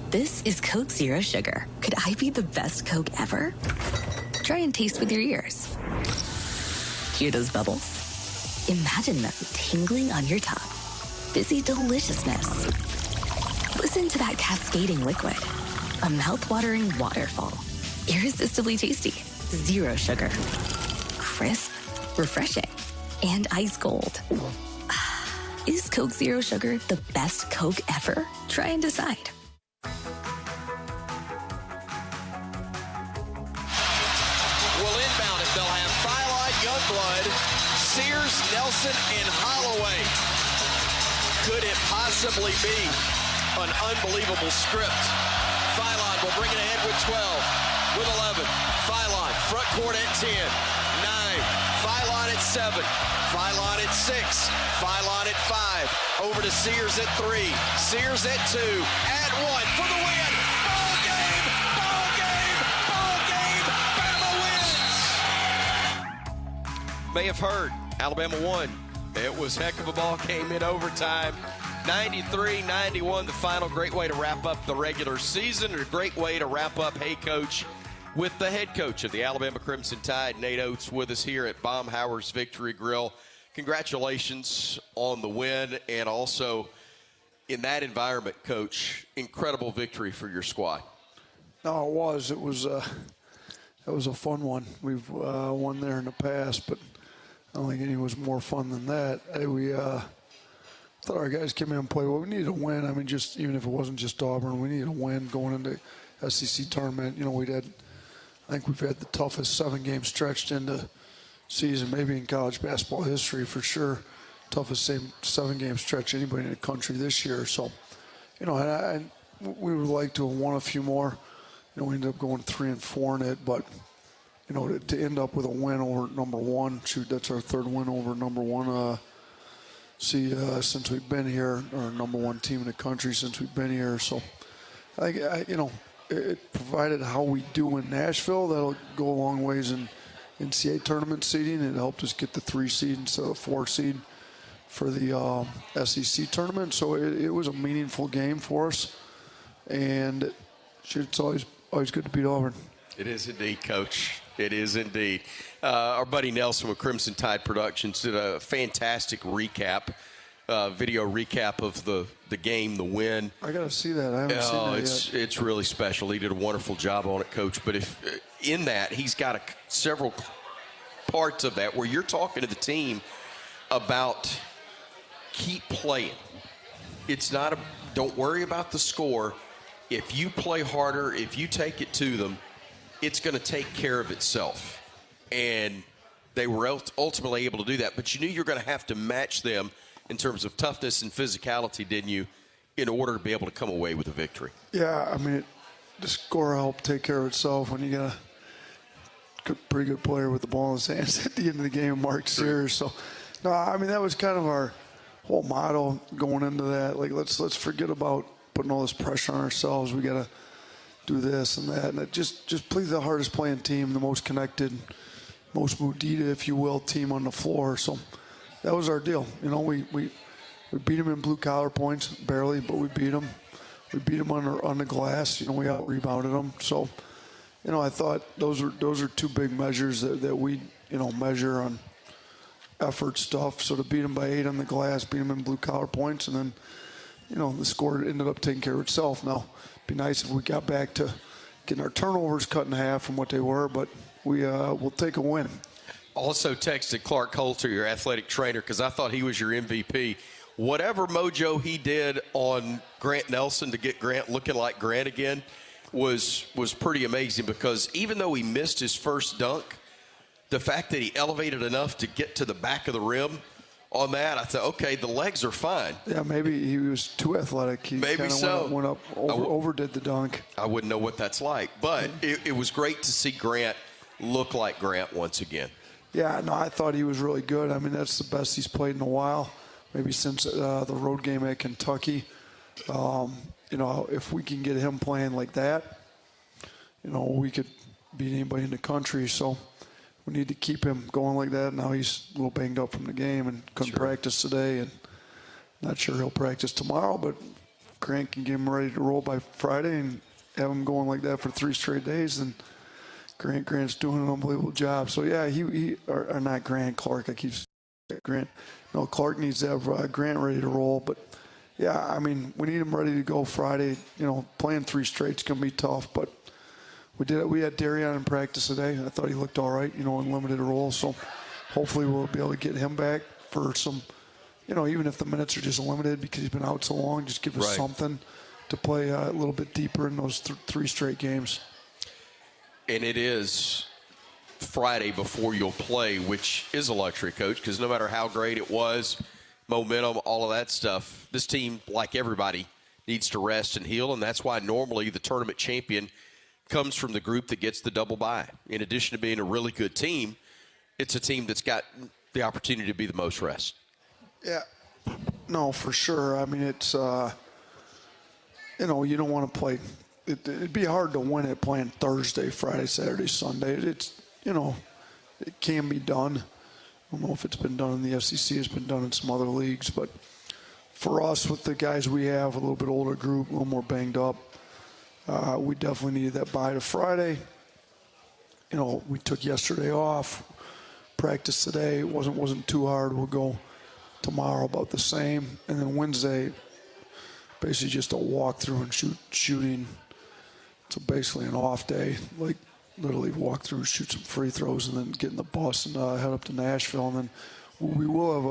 This is Coke Zero Sugar. Could I be the best Coke ever? Try and taste with your ears. Hear those bubbles? Imagine them tingling on your tongue. Fizzy deliciousness. Listen to that cascading liquid. A mouth-watering waterfall. Irresistibly tasty. Zero sugar. Crisp, refreshing, and ice cold. Is Coke Zero Sugar the best Coke ever? Try and decide. Will inbound it. They'll have Philon, Youngblood, Sears, Nelson, and Holloway. Could it possibly be an unbelievable script? Philon will bring it ahead with 12, with 11. Philon, front court at 10, 9. Philon at 7, Philon at 6, Philon at 5. Over to Sears at 3, Sears at 2, at 1 for the win. Ball game, ball game, ball game. Bama wins. May have heard, Alabama won. It was heck of a ball game in overtime. 93-91, the final. Great way to wrap up the regular season, and a great way to wrap up Hey Coach with the head coach of the Alabama Crimson Tide, Nate Oats, with us here at Baumhower's Victory Grill. Congratulations on the win, and also in that environment, Coach, incredible victory for your squad. No, it was. It was a fun one. We've won there in the past, but I don't think any was more fun than that. We thought our guys came in and played well. We needed a win. I mean, just even if it wasn't just Auburn, we needed a win going into SEC tournament. You know, I think we've had the toughest 7-game stretch into season, maybe in college basketball history for sure. Toughest 7-game stretch anybody in the country this year. So, you know, and we would like to have won a few more. You know, we ended up going 3-4 in it, but you know, to end up with a win over number one, shoot, that's our third win over number one. Since we've been here, our number one team in the country since we've been here. So, you know, it provided how we do in Nashville. That'll go a long ways in NCAA tournament seeding. It helped us get the 3 seed instead of 4 seed for the SEC tournament. So it was a meaningful game for us, and it's always good to beat Auburn. It is indeed, Coach. It is indeed. Our buddy Nelson with Crimson Tide Productions did a fantastic recap, video recap of the game, the win. I got to see that. I haven't seen that yet. It's really special. He did a wonderful job on it, Coach. But if in that, he's got several parts of that where you're talking to the team about keep playing. It's not don't worry about the score. If you play harder, if you take it to them, it's going to take care of itself. And they were ultimately able to do that. But you knew you were going to have to match them in terms of toughness and physicality, didn't you, in order to be able to come away with a victory? Yeah, I mean, the score helped take care of itself when you got a pretty good player with the ball in his hands at the end of the game, Mark Sears. So, no, I mean, that was kind of our whole motto going into that. Like, let's forget about putting all this pressure on ourselves. We got to do this and that. And it just play the hardest playing team, the most connected, most Mudita, if you will, team on the floor. So that was our deal. You know, we beat them in blue-collar points, barely, but we beat them. We beat them on the glass. You know, we out-rebounded them. So, you know, I thought those are 2 big measures that we, you know, measure on effort stuff. So to beat them by 8 on the glass, beat them in blue-collar points, and then, you know, the score ended up taking care of itself. Now, it'd be nice if we got back to getting our turnovers cut in half from what they were, but we'll take a win. Also texted Clark Coulter, your athletic trainer, because I thought he was your MVP. Whatever mojo he did on Grant Nelson to get Grant looking like Grant again was pretty amazing, because even though he missed his first dunk, the fact that he elevated enough to get to the back of the rim on that, I thought, okay, the legs are fine. Yeah, maybe he was too athletic. He maybe so. Went up, overdid the dunk. I wouldn't know what that's like, but it was great to see Grant look like Grant once again. Yeah, no, I thought he was really good. I mean, that's the best he's played in a while, maybe since the road game at Kentucky. You know, if we can get him playing like that, you know, we could beat anybody in the country. So we need to keep him going like that. Now he's a little banged up from the game and couldn't practice today, and not sure he'll practice tomorrow, but Grant can get him ready to roll by Friday and have him going like that for 3 straight days, and Grant's doing an unbelievable job. So yeah, or not Grant, Clark. I keep saying Grant. No, Clark needs to have Grant ready to roll. But yeah, I mean, we need him ready to go Friday. You know, playing 3 straight's gonna be tough, but we had Darian in practice today. I thought he looked all right, you know, in limited role. So hopefully we'll be able to get him back for some, you know, even if the minutes are just limited because he's been out so long, just give us something to play a little bit deeper in those 3 straight games. And it is Friday before you'll play, which is a luxury, Coach, because no matter how great it was, momentum, all of that stuff, this team, like everybody, needs to rest and heal, and that's why normally the tournament champion comes from the group that gets the double bye. In addition to being a really good team, it's a team that's got the opportunity to be the most rest. Yeah. No, for sure. I mean, it's, you know, you don't want to play. It'd be hard to win it playing Thursday, Friday, Saturday, Sunday. It's, you know, it can be done. I don't know if it's been done in the SEC. It's been done in some other leagues. But for us, with the guys we have, a little bit older group, a little more banged up, we definitely needed that bye to Friday. we took yesterday off, practice today. It wasn't too hard. We'll go tomorrow about the same. And then Wednesday, basically just a walkthrough and shooting. So basically an off day, like literally walk through, shoot some free throws, and then get in the bus and head up to Nashville. And then we will have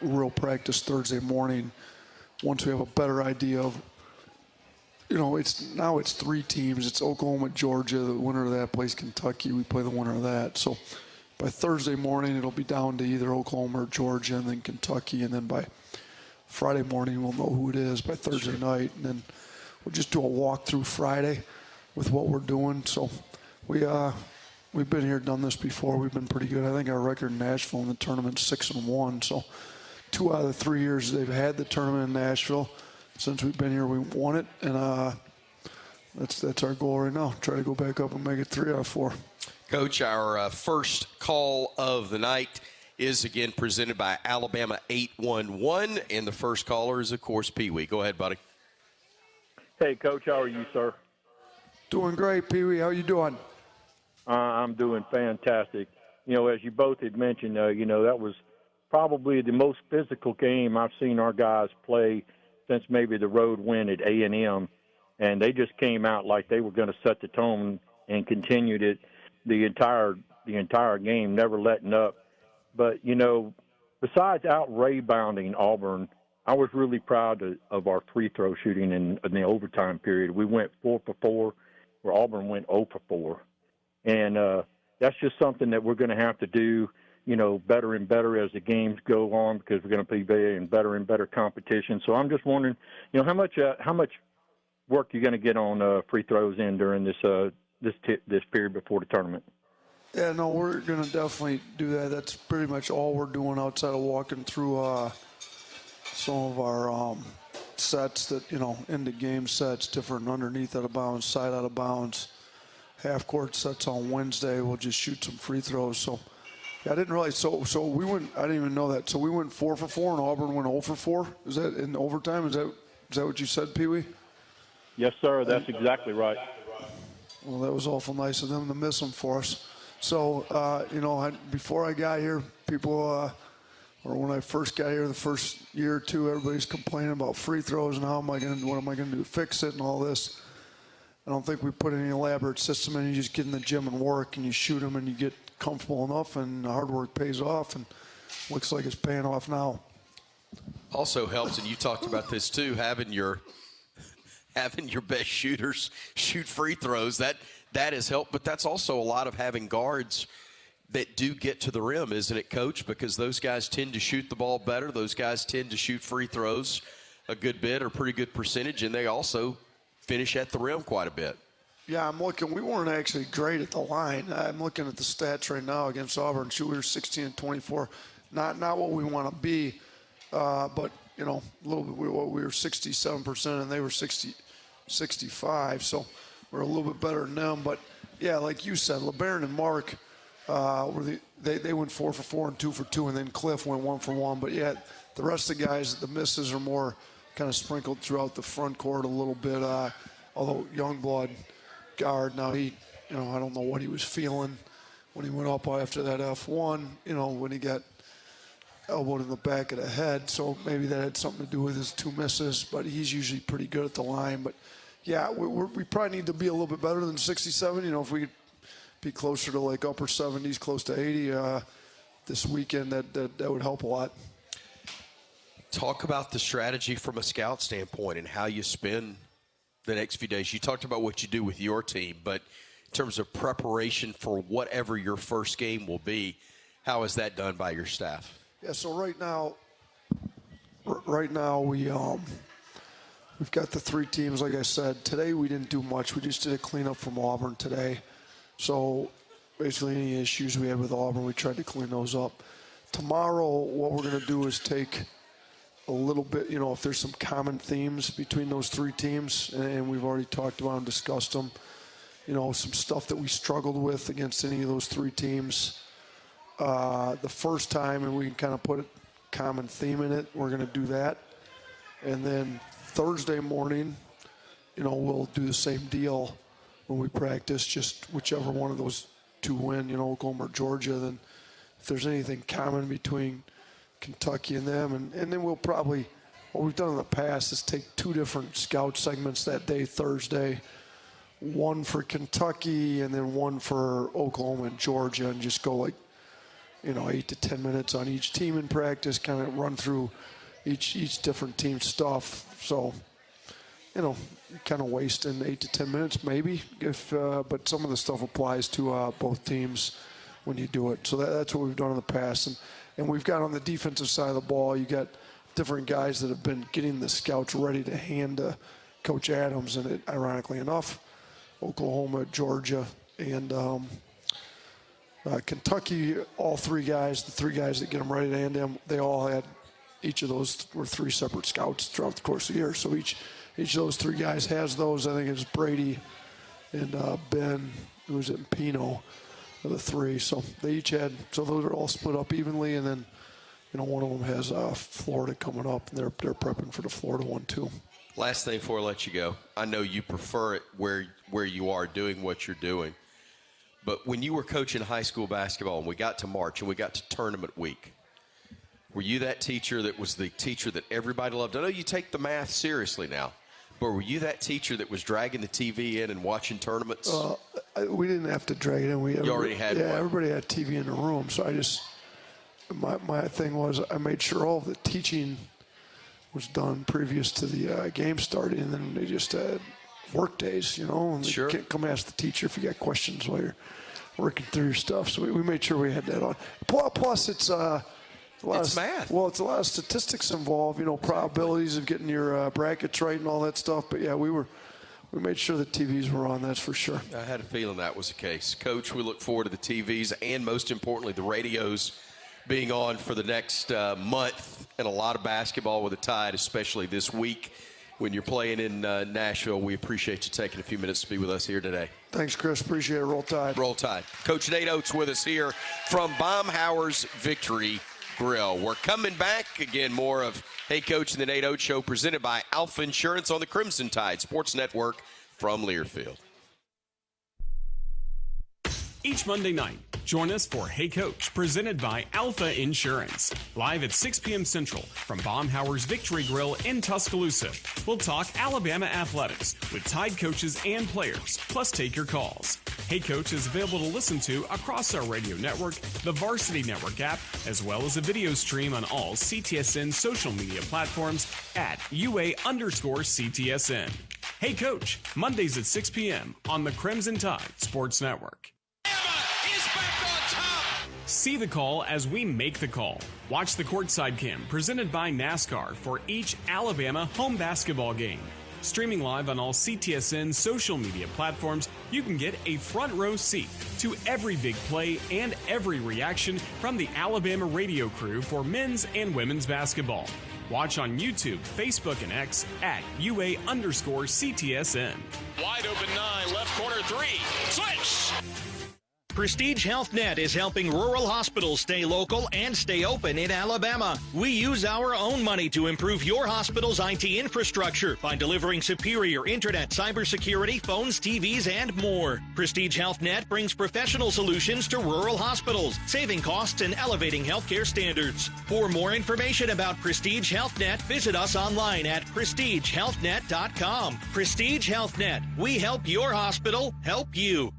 a real practice Thursday morning once we have a better idea of, it's 3 teams. It's Oklahoma, Georgia. The winner of that plays Kentucky. We play the winner of that. So by Thursday morning, it'll be down to either Oklahoma or Georgia and then Kentucky. And then by Friday morning, we'll know who it is by Thursday night. And then we'll just do a walkthrough Friday with what we're doing. So we've been here, done this before. We've been pretty good. I think our record in Nashville in the tournament is 6-1. So 2 out of the 3 years they've had the tournament in Nashville, since we've been here, we won it. And that's our goal right now. Try to go back up and make it 3 out of 4. Coach, our first call of the night is again presented by Alabama 811, and the first caller is, of course, Pee Wee. Go ahead, buddy. Hey, Coach, how are you, sir? Doing great, Pee Wee. How you doing? I'm doing fantastic. As you both had mentioned, that was probably the most physical game I've seen our guys play since maybe the road win at A&M, and they just came out like they were going to set the tone and continued it the entire game, never letting up. But, besides out-rebounding Auburn, I was really proud of our free throw shooting in the overtime period. We went 4 for 4, where Auburn went 0 for 4. And that's just something that we're going to have to do, better and better as the games go on, because we're going to be in better and better competition. So I'm just wondering, how much work you're going to get on free throws in during this period before the tournament. Yeah, no, we're going to definitely do that. That's pretty much all we're doing outside of walking through some of our sets that, into game sets, different underneath out of bounds, side out of bounds, half-court sets on Wednesday. We'll just shoot some free throws. So, yeah, I didn't realize. So we went. I didn't even know that. So we went 4 for 4, and Auburn went 0 for 4. Is that in overtime? Is that what you said, Pee Wee? Yes, sir. That's exactly right. Well, that was awful nice of them to miss them for us. So, before I got here, people, or when I first got here, the first year or two, everybody's complaining about free throws and what am I going to do to fix it and all this. I don't think we put any elaborate system in. You just get in the gym and work, and you shoot them, and you get comfortable enough, and the hard work pays off, and looks like it's paying off now. Also helps, and you talked about this too, having your best shooters shoot free throws. That has helped, but that's also a lot of having guards that do get to the rim, isn't it, Coach? Because those guys tend to shoot the ball better. Those guys tend to shoot free throws a good bit, or pretty good percentage, and they also finish at the rim quite a bit. Yeah, I'm looking. We weren't actually great at the line. I'm looking at the stats right now against Auburn. We were 16-24. Not what we want to be, but a little bit. We were 67%, and they were 65. So we're a little bit better than them. But yeah, like you said, LeBaron and Mark they went 4 for 4 and 2 for 2, and then Cliff went 1 for 1. But yeah, the rest of the guys, the misses are more kind of sprinkled throughout the front court a little bit. Although Youngblood guard, now I don't know what he was feeling when he went up after that F1, when he got elbowed in the back of the head. So maybe that had something to do with his 2 misses, but he's usually pretty good at the line. But yeah, we probably need to be a little bit better than 67. If we could be closer to like upper 70s, close to 80 this weekend, that would help a lot. Talk about the strategy from a scout standpoint and how you spend the next few days. You talked about what you do with your team, but in terms of preparation for whatever your first game will be, how is that done by your staff? Yeah, so right now we've got the 3 teams. Like I said, today we didn't do much. We just did a cleanup from Auburn today. So basically any issues we had with Auburn, we tried to clean those up. Tomorrow, what we're going to do is take a little bit, if there's some common themes between those 3 teams, and we've already talked about and discussed them, some stuff that we struggled with against any of those 3 teams the first time, and we can kind of put a common theme in it. We're going to do that. And then Thursday morning, we'll do the same deal when we practice, just whichever one of those win, Oklahoma or Georgia, then if there's anything common between Kentucky and them, and then we'll probably, what we've done in the past is take 2 different scout segments that day, Thursday, one for Kentucky and then one for Oklahoma and Georgia, and just go 8 to 10 minutes on each team in practice, kind of run through each different team stuff. So, kind of wasting 8 to 10 minutes maybe, but some of the stuff applies to both teams when you do it. So that's what we've done in the past. And we've got on the defensive side of the ball, you got different guys that have been getting the scouts ready to hand to Coach Adams. And ironically enough, Oklahoma, Georgia, and Kentucky, all 3 guys, the 3 guys that get them ready to hand them, they all had, each of those were 3 separate scouts throughout the course of the year. So each of those 3 guys has those. I think it's Brady and Ben, who's in Pino, are the 3. So they each had, so those are all split up evenly. And then, one of them has Florida coming up, and they're prepping for the Florida one too. Last thing before I let you go, I know you prefer it where you are doing what you're doing. But when you were coaching high school basketball and we got to March and we got to tournament week, were you that teacher that was the teacher that everybody loved? I know you take the math seriously now, but were you that teacher that was dragging the TV in and watching tournaments? We didn't have to drag it in. You already had one. Everybody had TV in the room. So my thing was I made sure all of the teaching was done previous to the game starting, and then they just had work days, and Sure. You can't come ask the teacher if you got questions while you're working through your stuff. So we made sure we had that on. Plus, it's math. Well, it's a lot of statistics involved, probabilities of getting your brackets right and all that stuff. But yeah, we made sure the TVs were on, that's for sure. I had a feeling that was the case. Coach, we look forward to the TVs and, most importantly, the radios being on for the next month, and a lot of basketball with the Tide, especially this week when you're playing in Nashville. We appreciate you taking a few minutes to be with us here today. Thanks, Chris. Appreciate it. Roll Tide. Roll Tide. Coach Nate Oats with us here from Baumhower's Victory Grill. We're coming back. Again, more of Hey Coach and the Nate Oats Show presented by Alfa Insurance on the Crimson Tide Sports Network from Learfield. Each Monday night, join us for Hey Coach, presented by Alfa Insurance. Live at 6 p.m. Central from Baumhower's Victory Grill in Tuscaloosa. We'll talk Alabama athletics with Tide coaches and players, plus take your calls. Hey Coach is available to listen to across our radio network, the Varsity Network app, as well as a video stream on all CTSN social media platforms at UA_CTSN. Hey Coach, Mondays at 6 p.m. on the Crimson Tide Sports Network. See the call as we make the call. Watch the Courtside Cam presented by NASCAR for each Alabama home basketball game. Streaming live on all CTSN social media platforms, you can get a front row seat to every big play and every reaction from the Alabama radio crew for men's and women's basketball. Watch on YouTube, Facebook, and X at UA_CTSN. Wide open 9, left corner 3. Switch! Prestige Health Net is helping rural hospitals stay local and stay open in Alabama. We use our own money to improve your hospital's IT infrastructure by delivering superior internet, cybersecurity, phones, TVs, and more. Prestige Health Net brings professional solutions to rural hospitals, saving costs and elevating healthcare standards. For more information about Prestige Health Net, visit us online at prestigehealthnet.com. Prestige Health Net. We help your hospital help you.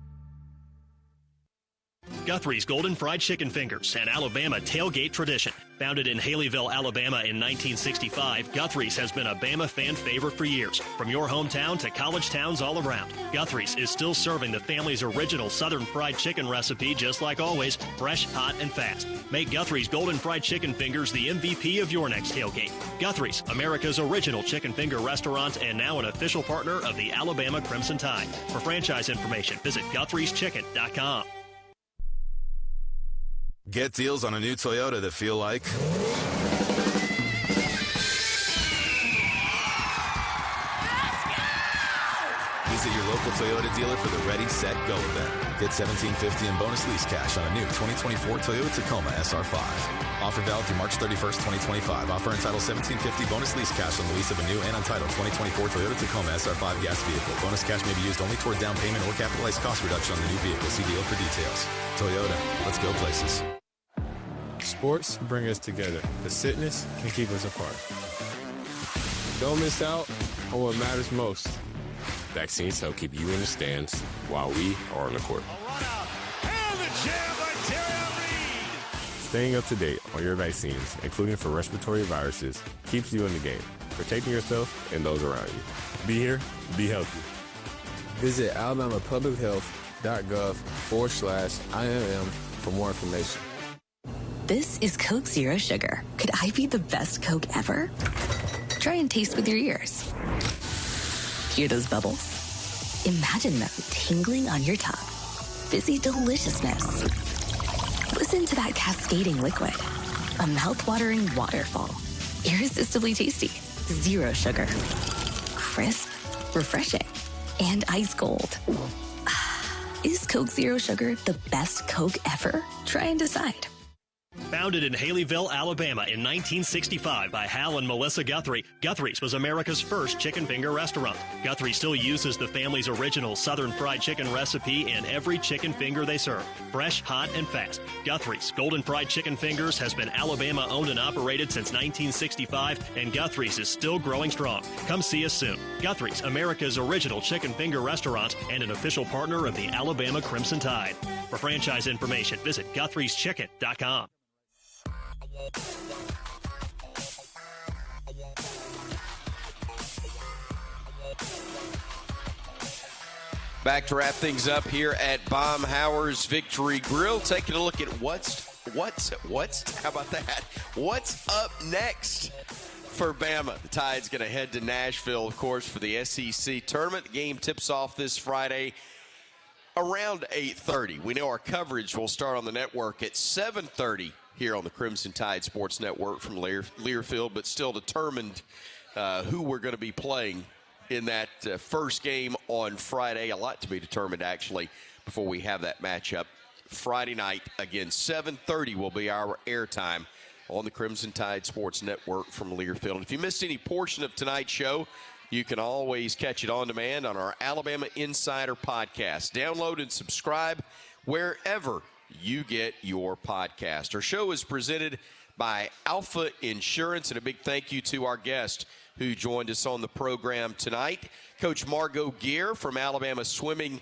Guthrie's Golden Fried Chicken Fingers, an Alabama tailgate tradition. Founded in Haleyville, Alabama in 1965, Guthrie's has been a Bama fan favorite for years. From your hometown to college towns all around, Guthrie's is still serving the family's original Southern fried chicken recipe just like always, fresh, hot, and fast. Make Guthrie's Golden Fried Chicken Fingers the MVP of your next tailgate. Guthrie's, America's original chicken finger restaurant and now an official partner of the Alabama Crimson Tide. For franchise information, visit Guthrie'sChicken.com. Get deals on a new Toyota that feel like... Visit your local local Toyota dealer for the Ready, Set, Go event. Get $1,750 in bonus lease cash on a new 2024 Toyota Tacoma SR5. Offer valid through March 31st, 2025. Offer entitled $1,750 bonus lease cash on the lease of a new and untitled 2024 Toyota Tacoma SR5 gas vehicle. Bonus cash may be used only toward down payment or capitalized cost reduction on the new vehicle. See dealer for details. Toyota, let's go places. Sports bring us together. The sickness can keep us apart. Don't miss out on what matters most. Vaccines help keep you in the stands while we are on the court. Staying up to date on your vaccines, including for respiratory viruses, keeps you in the game, protecting yourself and those around you. Be here, be healthy. Visit alabamapublichealth.gov/IMM for more information. This is Coke Zero Sugar. Could I be the best Coke ever? Try and taste with your ears. Hear those bubbles? Imagine them tingling on your tongue. Fizzy deliciousness. Listen to that cascading liquid. A mouth-watering waterfall. Irresistibly tasty. Zero sugar. Crisp, refreshing, and ice cold. Is Coke Zero Sugar the best Coke ever? Try and decide. Founded in Haleyville, Alabama in 1965 by Hal and Melissa Guthrie, Guthrie's was America's first chicken finger restaurant. Guthrie still uses the family's original Southern fried chicken recipe in every chicken finger they serve. Fresh, hot, and fast. Guthrie's Golden Fried Chicken Fingers has been Alabama owned and operated since 1965, and Guthrie's is still growing strong. Come see us soon. Guthrie's, America's original chicken finger restaurant and an official partner of the Alabama Crimson Tide. For franchise information, visit Guthrie'sChicken.com. Back to wrap things up here at Baumhower's Victory Grill. Taking a look at what's how about that? What's up next for Bama? The Tide's going to head to Nashville, of course, for the SEC tournament. The game tips off this Friday around 8:30. We know our coverage will start on the network at 7:30 here on the Crimson Tide Sports Network from Learfield, but still determined who we're going to be playing in that first game on Friday. A lot to be determined, actually, before we have that matchup. Friday night, again, 7:30 will be our airtime on the Crimson Tide Sports Network from Learfield. And if you missed any portion of tonight's show, you can always catch it on demand on our Alabama Insider podcast. Download and subscribe wherever you get your podcast. Our show is presented by Alfa Insurance, and a big thank you to our guest who joined us on the program tonight, Coach Margo Geer from Alabama Swimming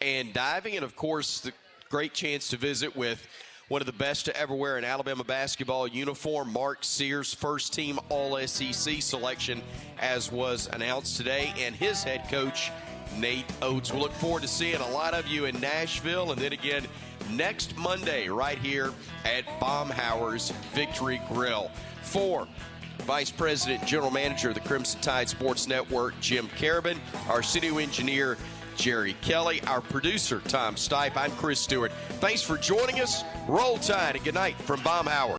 and Diving, and of course the great chance to visit with one of the best to ever wear an Alabama basketball uniform, Mark Sears, first team All-SEC selection, as was announced today, and his head coach, Nate Oats. We'll look forward to seeing a lot of you in Nashville, and then again next Monday right here at Baumhower's Victory Grill. For Vice President, General Manager of the Crimson Tide Sports Network, Jim Carabin, our studio engineer, Jerry Kelly, our producer, Tom Stipe, I'm Chris Stewart. Thanks for joining us. Roll Tide and good night from Baumhower.